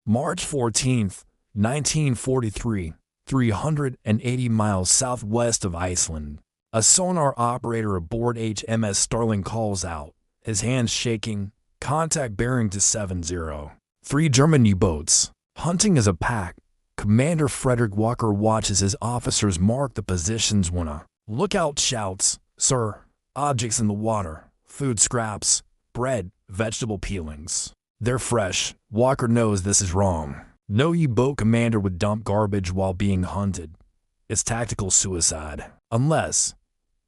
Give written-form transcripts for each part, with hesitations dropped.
March 14, 1943, 380 miles southwest of Iceland. A sonar operator aboard HMS Starling calls out, his hands shaking, contact bearing to 70. 3 German U-boats. Hunting as a pack, Commander Frederick Walker watches his officers mark the positions when a lookout shouts, "Sir, objects in the water, food scraps, bread, vegetable peelings. They're fresh." Walker knows this is wrong. No U-boat commander would dump garbage while being hunted. It's tactical suicide. Unless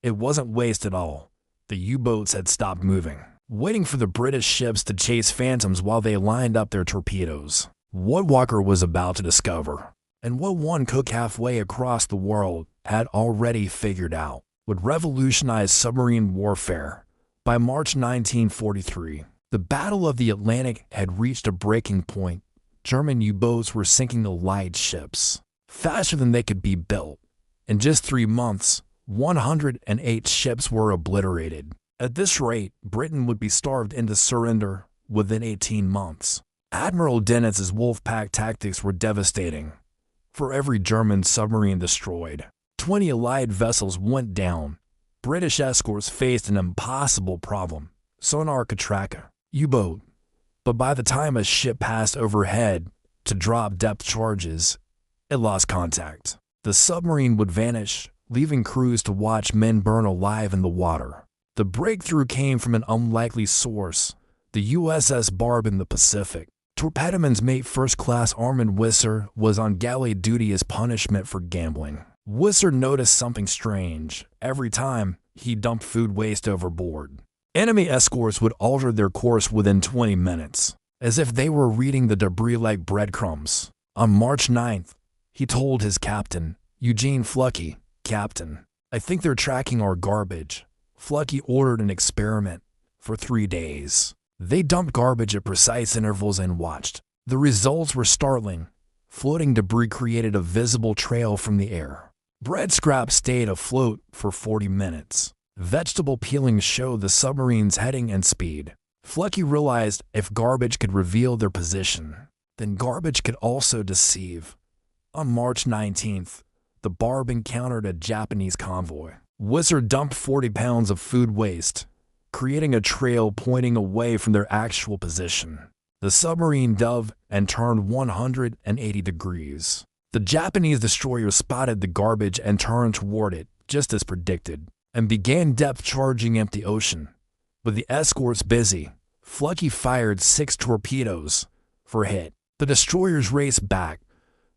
it wasn't waste at all. The U-boats had stopped moving, waiting for the British ships to chase phantoms while they lined up their torpedoes. What Walker was about to discover, and what one cook halfway across the world had already figured out, would revolutionize submarine warfare. By March 1943, the Battle of the Atlantic had reached a breaking point. German U-boats were sinking the Allied ships faster than they could be built. In just 3 months, 108 ships were obliterated. At this rate, Britain would be starved into surrender within 18 months. Admiral Dennis's Wolfpack tactics were devastating. For every German submarine destroyed, 20 Allied vessels went down. British escorts faced an impossible problem: sonar could track a U-boat, but by the time a ship passed overhead to drop depth charges, it lost contact. The submarine would vanish, leaving crews to watch men burn alive in the water. The breakthrough came from an unlikely source: the USS Barb in the Pacific. Torpedoman's mate, First Class Armand Wisser, was on galley duty as punishment for gambling. Wisser noticed something strange. Every time, he dumped food waste overboard. Enemy escorts would alter their course within 20 minutes, as if they were reading the debris like breadcrumbs. On March 9th, he told his captain, Eugene Flucky, "Captain, I think they're tracking our garbage." Flucky ordered an experiment. For 3 days, they dumped garbage at precise intervals and watched. The results were startling. Floating debris created a visible trail from the air. Bread scraps stayed afloat for 40 minutes. Vegetable peelings showed the submarine's heading and speed. Flucky realized if garbage could reveal their position, then garbage could also deceive. On March 19th, the Barb encountered a Japanese convoy. Wisser dumped 40 pounds of food waste, creating a trail pointing away from their actual position. The submarine dove and turned 180 degrees. The Japanese destroyer spotted the garbage and turned toward it, just as predicted, and began depth charging empty ocean. With the escorts busy, Flucky fired 6 torpedoes for hit. The destroyers raced back,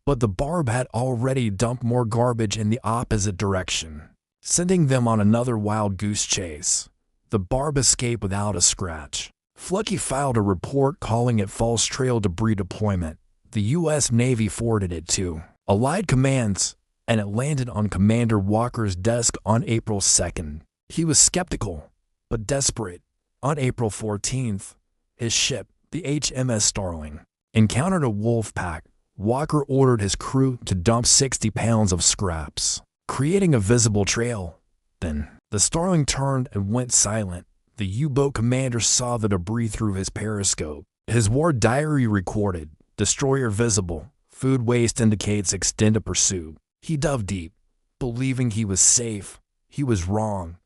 but the Barb had already dumped more garbage in the opposite direction, sending them on another wild goose chase. The Barb escaped without a scratch. Flucky filed a report calling it false trail debris deployment. The U.S. Navy forwarded it to Allied commands, and it landed on Commander Walker's desk on April 2nd. He was skeptical, but desperate. On April 14th, his ship, the HMS Starling, encountered a wolf pack. Walker ordered his crew to dump 60 pounds of scraps, creating a visible trail. Then, the Starling turned and went silent. The U-boat commander saw the debris through his periscope. His war diary recorded, "Destroyer visible. Food waste indicates extended pursuit." He dove deep, believing he was safe. He was wrong.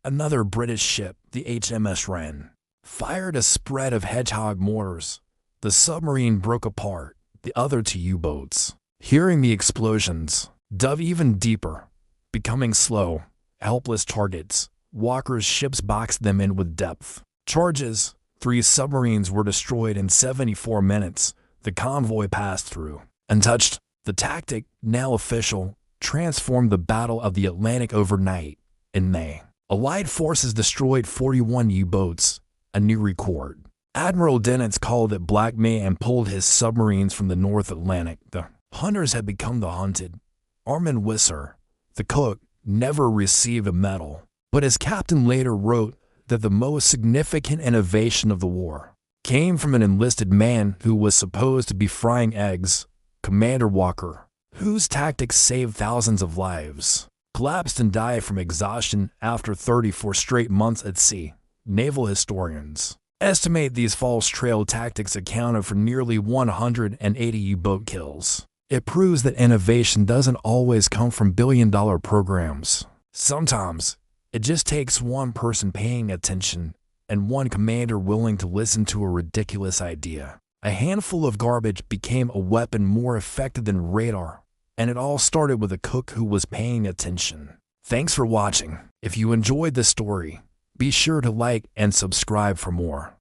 Another British ship, the HMS Wren, fired a spread of Hedgehog mortars. The submarine broke apart. The other 2 U-boats, hearing the explosions, dove even deeper, becoming slow, helpless targets. Walker's ships boxed them in with depth charges. 3 submarines were destroyed in 74 minutes. The convoy passed through, untouched. The tactic, now official, transformed the Battle of the Atlantic overnight. In May, Allied forces destroyed 41 U-boats, a new record. Admiral Dennis called it Black May and pulled his submarines from the North Atlantic. The hunters had become the hunted. Armand Wisser, the cook, never received a medal, but his captain later wrote that the most significant innovation of the war came from an enlisted man who was supposed to be frying eggs. Commander Walker, whose tactics saved thousands of lives, collapsed and died from exhaustion after 34 straight months at sea. Naval historians estimate these false trail tactics accounted for nearly 180 U-boat kills. It proves that innovation doesn't always come from billion-dollar programs. Sometimes, it just takes one person paying attention and one commander willing to listen to a ridiculous idea. A handful of garbage became a weapon more effective than radar, and it all started with a cook who was paying attention. Thanks for watching. If you enjoyed this story, be sure to like and subscribe for more.